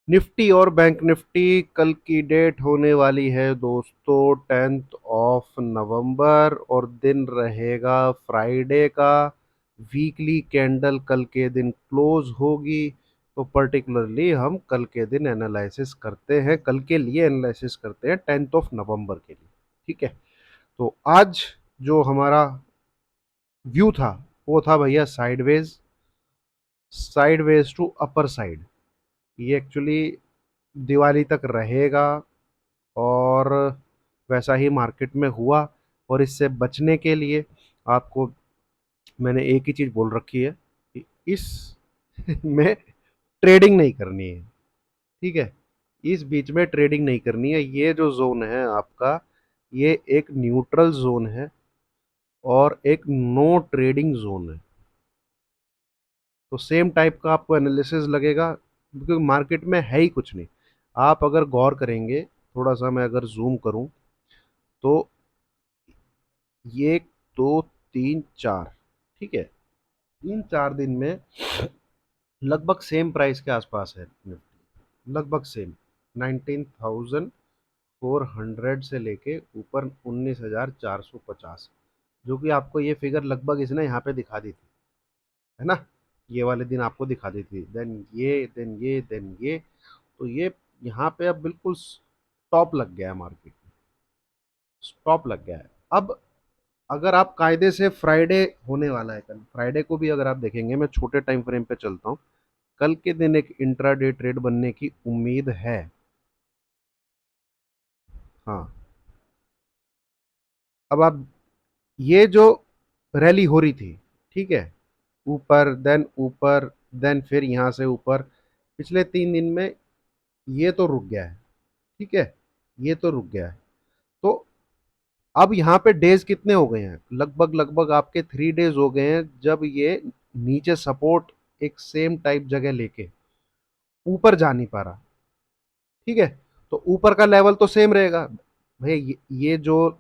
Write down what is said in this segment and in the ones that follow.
Nifty और bank Nifty कल की डेट होने वाली है दोस्तों 10 नवंबर और दिन रहेगा फ्राइडे का। वीकली कैंडल कल के दिन क्लोज होगी। तो पर्टिकुलरली हम कल के दिन एनालिसिस करते हैं, कल के लिए एनालिसिस करते हैं 10 नवंबर के लिए। ठीक है। तो आज जो हमारा व्यू था वो था भैया sideways, sideways to upper side. ये एक्चुअली दिवाली तक रहेगा और वैसा ही मार्केट में हुआ। और इससे बचने के लिए आपको मैंने एक ही चीज़ बोल रखी है कि इस में ट्रेडिंग नहीं करनी है। ठीक है। इस बीच में ट्रेडिंग नहीं करनी है। ये जो जोन है आपका, ये एक न्यूट्रल जोन है और एक नो ट्रेडिंग जोन है। तो सेम टाइप का आपको एनालिसिस लगेगा क्योंकि मार्केट में है ही कुछ नहीं। आप अगर गौर करेंगे, थोड़ा सा मैं अगर जूम करूं तो ये 1 2 3 4, ठीक है, इन 4 दिन में लगभग सेम प्राइस के आसपास है निफ्टी, लगभग सेम 19,400 से लेके ऊपर 19,450, जो कि आपको ये फिगर लगभग इसने यहाँ पे दिखा दी थी, है ना। ये वाले दिन आपको दिखा दी थी, देन ये, तो ये यहाँ पे अब बिल्कुल स्टॉप लग गया है, मार्केट स्टॉप लग गया है। अब अगर आप कायदे से, फ्राइडे होने वाला है कल, फ्राइडे को भी अगर आप देखेंगे, मैं छोटे टाइम फ्रेम पे चलता हूँ, कल के दिन एक इंट्राडे ट्रेड बनने की उम्मीद है। हाँ। अब आप ये जो रैली हो रही थी, ठीक है, ऊपर देन फिर यहाँ से ऊपर, पिछले 3 दिन में ये तो रुक गया है। ठीक है, ये तो रुक गया है। तो अब यहाँ पे डेज कितने हो गए हैं, लगभग लगभग आपके 3 डेज हो गए हैं जब ये नीचे सपोर्ट एक सेम टाइप जगह लेके ऊपर जा नहीं पा रहा। ठीक है। तो ऊपर का लेवल तो सेम रहेगा भैया, ये जो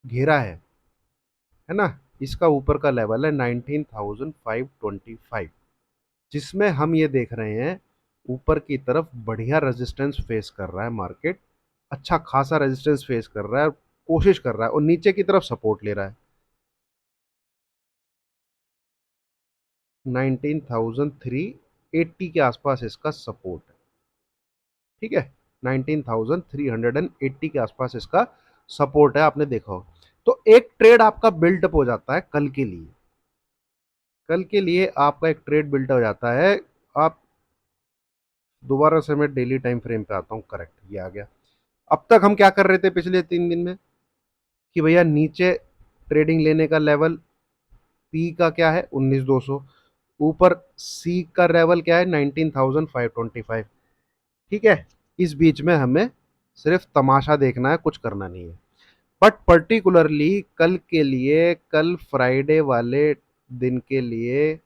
घेरा है ना, इसका ऊपर का लेवल है 19,525, जिसमें हम ये देख रहे हैं ऊपर की तरफ बढ़िया रेजिस्टेंस फेस कर रहा है मार्केट, अच्छा खासा रेजिस्टेंस फेस कर रहा है, कोशिश कर रहा है और नीचे की तरफ सपोर्ट ले रहा है। 19,380 के आसपास इसका सपोर्ट है। ठीक है, 19,380 के आसपास इसका सपोर्ट है, आपने देखा हो। तो एक ट्रेड आपका बिल्डअप हो जाता है कल के लिए, कल के लिए आपका एक ट्रेड बिल्डअप हो जाता है। आप दोबारा से मैं डेली टाइम फ्रेम पे आता हूँ, करेक्ट, ये आ गया। अब तक हम क्या कर रहे थे पिछले 3 दिन में कि भैया नीचे ट्रेडिंग लेने का लेवल पी का क्या है, 19,200, ऊपर सी का लेवल क्या है, 19,525। ठीक है, इस बीच में हमें सिर्फ तमाशा देखना है, कुछ करना नहीं है। बट पर्टिकुलरली कल के लिए, कल फ्राइडे वाले दिन के लिए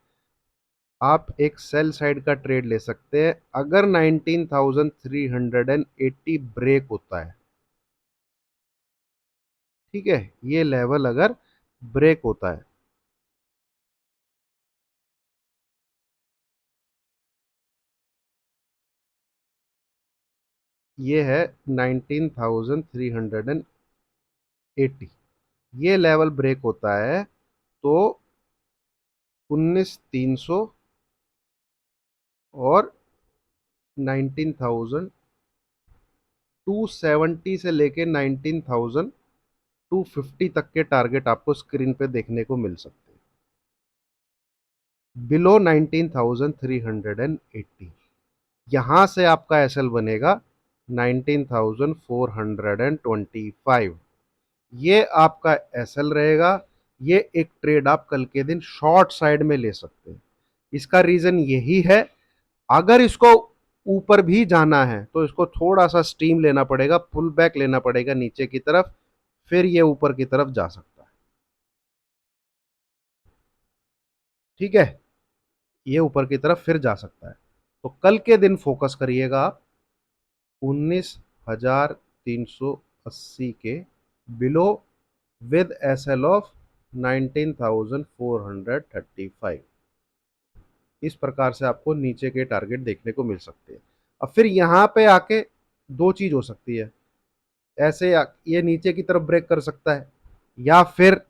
आप एक सेल साइड का ट्रेड ले सकते हैं अगर 19,380 ब्रेक होता है। ठीक है, ये लेवल अगर ब्रेक होता है, ये है 19,380, ये लेवल ब्रेक होता है तो 19,300 और 19,270 से लेके 19,250 तक के टारगेट आपको स्क्रीन पे देखने को मिल सकते हैं, बिलो 19,380। यहां से आपका एसएल बनेगा 19,425, ये आपका एसएल रहेगा। ये एक ट्रेड आप कल के दिन शॉर्ट साइड में ले सकते हैं। इसका रीजन यही है, अगर इसको ऊपर भी जाना है तो इसको थोड़ा सा स्टीम लेना पड़ेगा, पुल बैक लेना पड़ेगा नीचे की तरफ, फिर ये ऊपर की तरफ जा सकता है। ठीक है, ये ऊपर की तरफ फिर जा सकता है। तो कल के दिन फोकस करिएगा आप 19,380 के below, with S L of 19,435। इस प्रकार से आपको नीचे के टारगेट देखने को मिल सकते हैं। अब फिर यहाँ पे आके दो चीज हो सकती है, ऐसे ये नीचे की तरफ ब्रेक कर सकता है, या फिर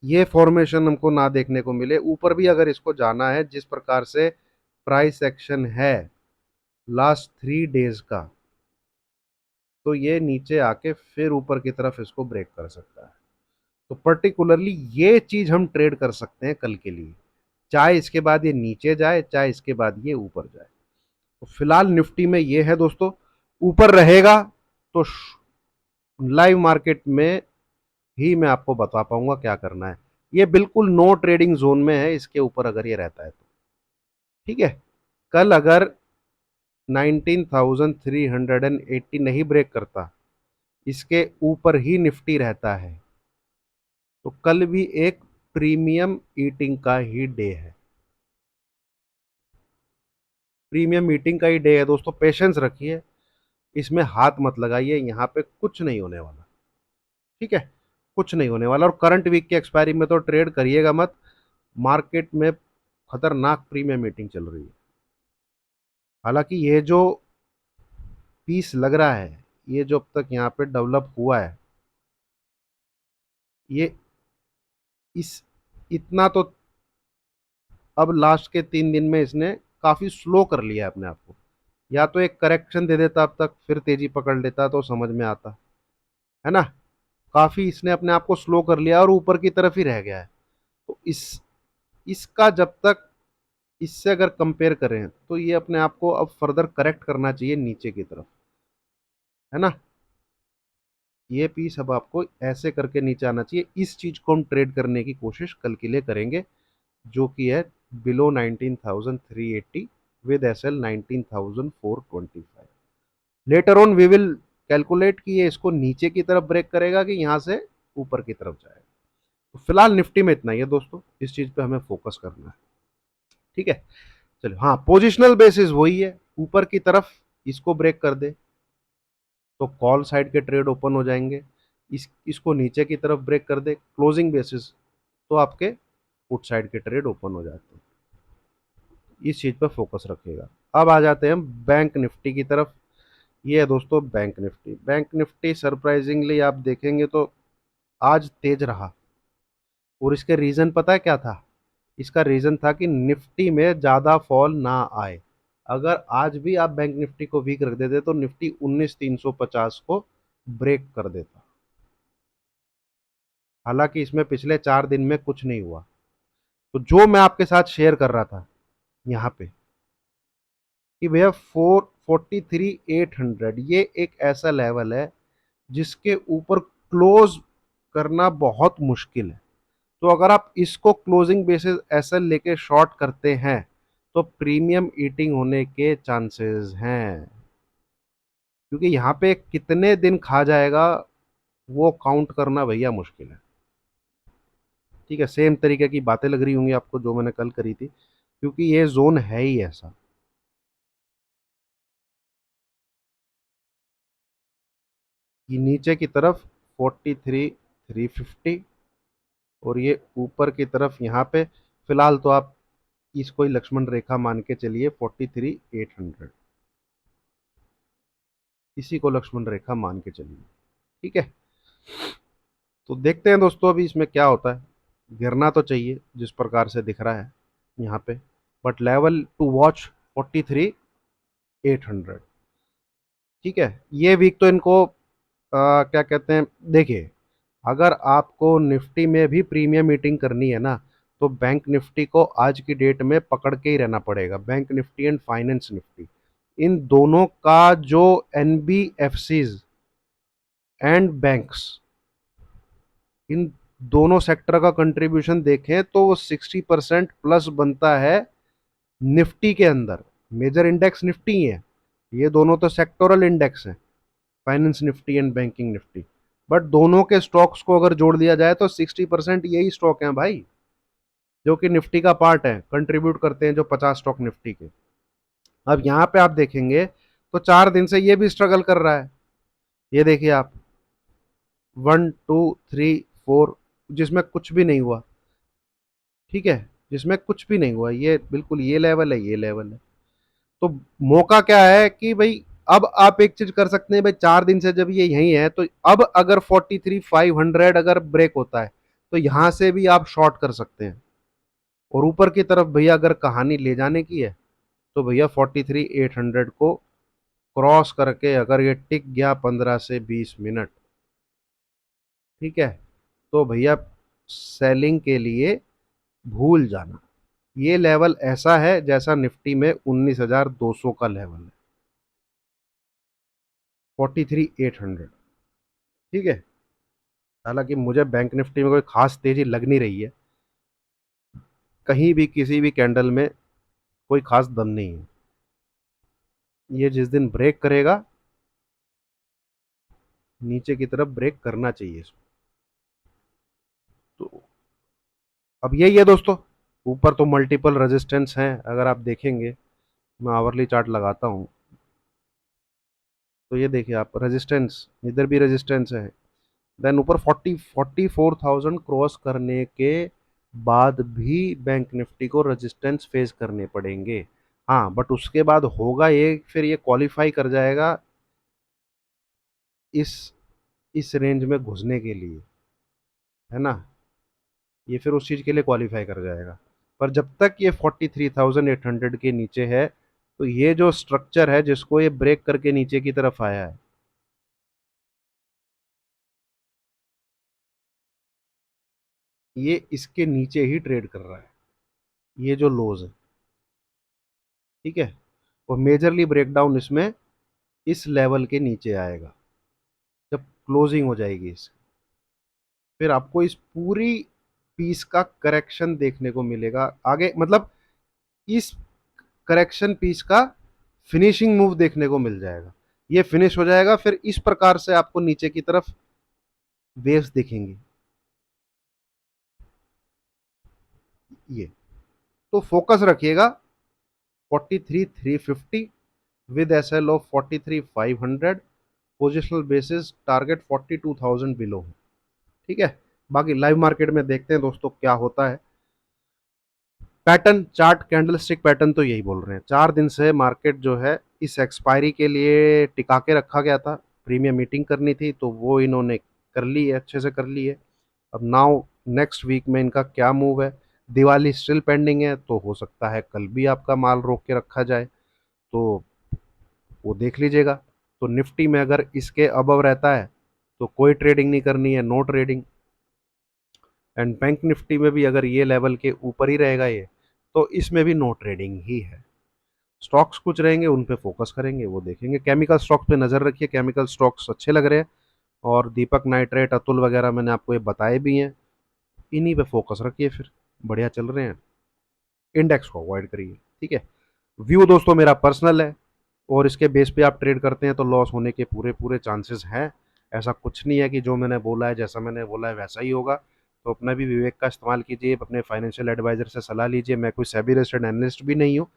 ये फॉर्मेशन हमको ना देखने को मिले। ऊपर भी अगर इसको जाना है जिस प्रकार से प्राइस एक्शन है लास्ट 3 डेज का, तो ये नीचे आके फिर ऊपर की तरफ इसको ब्रेक कर सकता है। तो पर्टिकुलरली ये चीज हम ट्रेड कर सकते हैं कल के लिए, चाहे इसके बाद ये नीचे जाए, चाहे इसके बाद ये ऊपर जाए। तो फिलहाल निफ्टी में ये है दोस्तों, ऊपर रहेगा तो लाइव मार्केट में ही मैं आपको बता पाऊंगा क्या करना है। ये बिल्कुल नो ट्रेडिंग जोन में है, इसके ऊपर अगर ये रहता है तो ठीक है। कल अगर 19,380 नहीं ब्रेक करता, इसके ऊपर ही निफ्टी रहता है, तो कल भी एक प्रीमियम ईटिंग का ही डे है। प्रीमियम मीटिंग का ही डे है दोस्तों, पेशेंस रखिए, इसमें हाथ मत लगाइए, यहाँ पे कुछ नहीं होने वाला। ठीक है, कुछ नहीं होने वाला। और करंट वीक के एक्सपायरी में तो ट्रेड करिएगा मत, मार्केट में खतरनाक प्रीमियम मीटिंग चल रही है। हालांकि ये जो पीस लग रहा है, ये जो अब तक यहाँ पे डेवलप हुआ है, ये इस इतना तो अब लास्ट के 3 दिन में इसने काफी स्लो कर लिया है अपने आप को। या तो एक करेक्शन दे देता अब तक, फिर तेजी पकड़ लेता तो समझ में आता, है ना। काफी इसने अपने आप को स्लो कर लिया और ऊपर की तरफ ही रह गया है। तो इसका जब तक इससे अगर कंपेयर करें तो ये अपने आप को अब फर्दर करेक्ट करना चाहिए नीचे की तरफ, है ना। ये पीस अब आपको ऐसे करके नीचे आना चाहिए। इस चीज को हम ट्रेड करने की कोशिश कल के लिए करेंगे, जो कि है below 19,380 with S L 19,425। Later on we will calculate कि ये इसको नीचे की तरफ ब्रेक करेगा कि यहाँ से ऊपर की तरफ जाएगा। तो फिलहाल निफ्टी में इतना ही है दोस्तों, इस चीज पे हमें फोकस करना है। ठीक है, चलो। हाँ, पोजिशनल बेसिस वही है, ऊपर की तरफ इसको ब्रेक कर दे तो कॉल साइड के ट्रेड ओपन हो जाएंगे, इसको नीचे की तरफ ब्रेक कर दे क्लोजिंग बेसिस, तो आपके पुट साइड के ट्रेड ओपन हो जाते हैं। इस चीज पर फोकस रखिएगा। अब आ जाते हैं हम बैंक निफ्टी की तरफ। ये है दोस्तों bank Nifty. Bank Nifty surprisingly आप देखेंगे तो आज तेज रहा, और इसके रीजन पता है क्या था? इसका रीजन था कि निफ्टी में ज्यादा फॉल ना आए। अगर आज भी आप बैंक निफ्टी को वीक रख देते तो निफ्टी 19,350 को ब्रेक कर देता। हालांकि इसमें पिछले 4 दिन में कुछ नहीं हुआ। तो जो मैं आपके साथ शेयर कर रहा था यहाँ पे कि भैया 443,800 ये एक ऐसा लेवल है जिसके ऊपर क्लोज करना बहुत मुश्किल है। तो अगर आप इसको क्लोजिंग बेसिस ऐसा लेके शॉर्ट करते हैं तो प्रीमियम ईटिंग होने के चांसेस हैं, क्योंकि यहाँ पे कितने दिन खा जाएगा वो काउंट करना भैया मुश्किल है। ठीक है, सेम तरीके की बातें लग रही होंगी आपको जो मैंने कल करी थी, क्योंकि ये जोन है ही ऐसा। ये नीचे की तरफ 43,350 और ये ऊपर की तरफ यहाँ पे फिलहाल तो आप इसको ही लक्ष्मण रेखा मान के चलिए 43,800, इसी को लक्ष्मण रेखा मान के चलिए। ठीक है, तो देखते हैं दोस्तों अभी इसमें क्या होता है। गिरना तो चाहिए जिस प्रकार से दिख रहा है यहाँ पे, बट लेवल टू वॉच 43,800। ठीक है, ये वीक तो इनको क्या कहते हैं, देखिए, अगर आपको निफ्टी में भी प्रीमियम मीटिंग करनी है ना, तो बैंक निफ्टी को आज की डेट में पकड़ के ही रहना पड़ेगा। Bank nifty and finance nifty, इन दोनों का जो एनबीएफसीज एंड बैंक्स, इन दोनों सेक्टर का कंट्रीब्यूशन देखें तो वो 60% प्लस बनता है निफ्टी के अंदर। मेजर इंडेक्स निफ्टी ही है, ये दोनों तो सेक्टोरल इंडेक्स हैं, finance Nifty and banking Nifty. But दोनों के स्टॉक्स को अगर जोड़ दिया जाए तो 60% यही स्टॉक हैं भाई, जो कि निफ्टी का पार्ट है, कंट्रीब्यूट करते हैं जो 50 स्टॉक निफ्टी के। अब यहाँ पे आप देखेंगे तो 4 दिन से ये भी स्ट्रगल कर रहा है। ये देखिए आप, 1 2 3 4, जिसमें कुछ भी नहीं हुआ। ठीक है, जिसमें कुछ भी नहीं हुआ, ये बिल्कुल ये लेवल है, ये लेवल है। तो मौका क्या है कि भाई अब आप एक चीज कर सकते हैं भाई, 4 दिन से जब ये यही है तो अब अगर 43,500 अगर ब्रेक होता है तो यहां से भी आप शॉर्ट कर सकते हैं। और ऊपर की तरफ भैया अगर कहानी ले जाने की है तो भैया 43,800 को क्रॉस करके अगर ये टिक गया 15 से 20 मिनट, ठीक है, तो भैया सेलिंग के लिए भूल जाना। ये लेवल ऐसा है जैसा निफ्टी में 19,200 का लेवल है, 43,800। ठीक है। हालांकि मुझे बैंक निफ्टी में कोई खास तेजी लग नहीं रही है, कहीं भी किसी भी कैंडल में कोई खास दम नहीं है। ये जिस दिन ब्रेक करेगा, नीचे की तरफ ब्रेक करना चाहिए इसको। तो अब यही है दोस्तों, ऊपर तो मल्टीपल रेजिस्टेंस हैं, अगर आप देखेंगे मैं आवरली चार्ट लगाता हूँ तो ये देखिए आप, रेजिस्टेंस इधर भी रेजिस्टेंस है, देन ऊपर 44,000 क्रॉस करने के बाद भी बैंक निफ्टी को रेजिस्टेंस फेस करने पड़ेंगे। हाँ, बट उसके बाद होगा ये, फिर ये क्वालिफाई कर जाएगा इस इस रेंज में घुसने के लिए, है ना, ये फिर उस चीज़ के लिए क्वालिफाई कर जाएगा। पर जब तक ये 43,800 के नीचे है तो ये जो स्ट्रक्चर है जिसको ये ब्रेक करके नीचे की तरफ आया है, ये इसके नीचे ही ट्रेड कर रहा है, ये जो लोज है। ठीक है। और मेजरली ब्रेकडाउन इसमें इस लेवल के नीचे आएगा जब क्लोजिंग हो जाएगी इस, फिर आपको इस पूरी पीस का करेक्शन देखने को मिलेगा आगे, मतलब इस करेक्शन पीस का फिनिशिंग मूव देखने को मिल जाएगा। ये फिनिश हो जाएगा, फिर इस प्रकार से आपको नीचे की तरफ वेव्स दिखेंगी। ये तो फोकस रखिएगा 43,350 with SL of 43,500, positional basis target 42,000 below. ठीक है। बाकी लाइव मार्केट में देखते हैं दोस्तों क्या होता है। Pattern chart candle stick pattern तो यही बोल रहे हैं, 4 दिन से मार्केट जो है इस एक्सपायरी के लिए टिका के रखा गया था, प्रीमियम मीटिंग करनी थी तो वो इन्होंने कर ली है, अच्छे से कर ली है। अब नाउ नेक्स्ट वीक में इनका क्या मूव है, दिवाली स्टिल पेंडिंग है तो हो सकता है कल भी आपका माल रोक के रखा जाए, तो वो देख लीजिएगा। तो निफ्टी में अगर इसके अबव रहता है तो कोई ट्रेडिंग नहीं करनी है, no trading. And bank Nifty में भी अगर ये लेवल के ऊपर ही रहेगा ये, तो इसमें भी नो ट्रेडिंग ही है। स्टॉक्स कुछ रहेंगे उन पे फोकस करेंगे, वो देखेंगे। केमिकल स्टॉक्स पे नज़र रखिए, केमिकल स्टॉक्स अच्छे लग रहे हैं, और दीपक नाइट्रेट, अतुल वगैरह मैंने आपको ये बताए भी हैं, इन्हीं पे फोकस रखिए, फिर बढ़िया चल रहे हैं। इंडेक्स को अवॉइड करिए। ठीक है। व्यू दोस्तों मेरा पर्सनल है, और इसके बेस पे आप ट्रेड करते हैं तो लॉस होने के पूरे पूरे चांसेस हैं। ऐसा कुछ नहीं है कि जो मैंने बोला है, जैसा मैंने बोला है वैसा ही होगा। तो अपना भी विवेक का इस्तेमाल कीजिए, अपने फाइनेंशियल एडवाइजर से सलाह लीजिए, मैं कोई सेबी रजिस्टर्ड एनालिस्ट भी नहीं हूँ।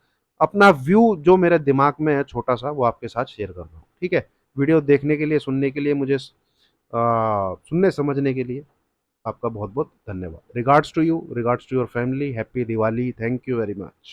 अपना व्यू जो मेरे दिमाग में है छोटा सा, वो आपके साथ शेयर कर रहा हूँ। ठीक है। वीडियो देखने के लिए, सुनने के लिए, मुझे सुनने समझने के लिए आपका बहुत बहुत धन्यवाद। Regards to you, regards to your family, happy Diwali, thank you very much.